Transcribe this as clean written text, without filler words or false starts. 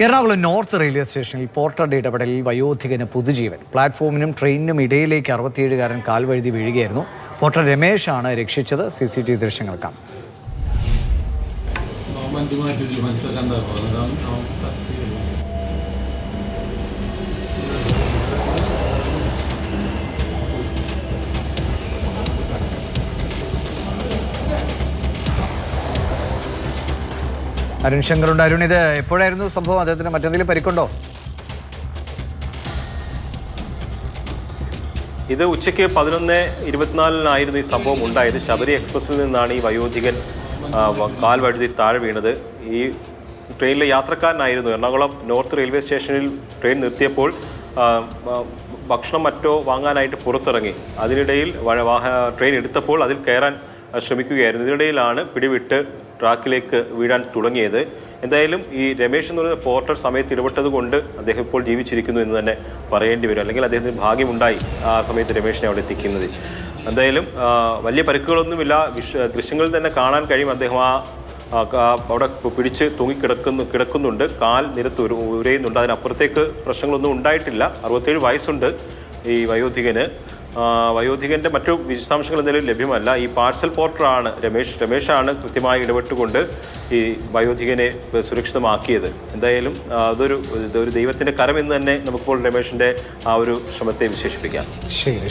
Ernakulam north railway സ്റ്റേഷനിൽ പോർട്ടറുടെ ഇടപെടലിൽ വയോധികന് പുതുജീവൻ. പ്ലാറ്റ്ഫോമിനും ട്രെയിനിനും ഇടയിലേക്ക് 67കാരൻ കാൽവഴുതി വീഴുകയായിരുന്നു. പോർട്ടർ രമേശാണ് രക്ഷിച്ചത്. CCTV ദൃശ്യങ്ങൾ കാണാം. അരുൺ ശങ്കറുണ്ട്. അരുൺ, ഇത് എപ്പോഴായിരുന്നു സംഭവം? അദ്ദേഹത്തിന് മറ്റെന്തെങ്കിലും പരിക്കുണ്ടോ? ഇത് ഉച്ചയ്ക്ക് 11:24 ഈ സംഭവം ഉണ്ടായത്. ശബരി എക്സ്പ്രസിൽ നിന്നാണ് ഈ വയോധികൻ കാൽ വഴുതി താഴെ വീണത്. ഈ ട്രെയിനിലെ യാത്രക്കാരനായിരുന്നു. എറണാകുളം നോർത്ത് റെയിൽവേ സ്റ്റേഷനിൽ ട്രെയിൻ നിർത്തിയപ്പോൾ ഭക്ഷണം മറ്റോ വാങ്ങാനായിട്ട് പുറത്തിറങ്ങി. അതിനിടയിൽ ട്രെയിൻ എടുത്തപ്പോൾ അതിൽ കയറാൻ ശ്രമിക്കുകയായിരുന്നു. ഇതിനിടയിലാണ് പിടിവിട്ട് ട്രാക്കിലേക്ക് വീഴാൻ തുടങ്ങിയത്. എന്തായാലും ഈ രമേശ് എന്ന് പറയുന്ന പോർട്ടർ സമയത്ത് ഇടപെട്ടത് കൊണ്ട് അദ്ദേഹം ഇപ്പോൾ ജീവിച്ചിരിക്കുന്നു എന്ന് തന്നെ പറയേണ്ടി വരും. അല്ലെങ്കിൽ അദ്ദേഹത്തിന് ഭാഗ്യമുണ്ടായി ആ സമയത്ത് രമേശിനെ അവിടെ എത്തിക്കുന്നത്. എന്തായാലും വലിയ പരിക്കുകളൊന്നുമില്ല. ദൃശ്യങ്ങളിൽ തന്നെ കാണാൻ കഴിയും അദ്ദേഹം അവിടെ പിടിച്ച് കിടക്കുന്നുണ്ട്. കാൽ നിരത്ത് ഉരയുന്നുണ്ട്. അതിനപ്പുറത്തേക്ക് പ്രശ്നങ്ങളൊന്നും ഉണ്ടായിട്ടില്ല. 67 വയസ്സുണ്ട് ഈ വയോധികൻ്റെ മറ്റു വിശദാംശങ്ങൾ എന്തായാലും ലഭ്യമല്ല. ഈ പാർസൽ പോർട്ടറാണ് രമേശാണ് കൃത്യമായി ഇടപെട്ടുകൊണ്ട് ഈ വയോധികനെ സുരക്ഷിതമാക്കിയത്. എന്തായാലും അതൊരു ദൈവത്തിൻ്റെ കരമെന്ന് തന്നെ നമുക്കിപ്പോൾ രമേശിൻ്റെ ആ ഒരു ശ്രമത്തെ വിശേഷിപ്പിക്കാം. ശരി.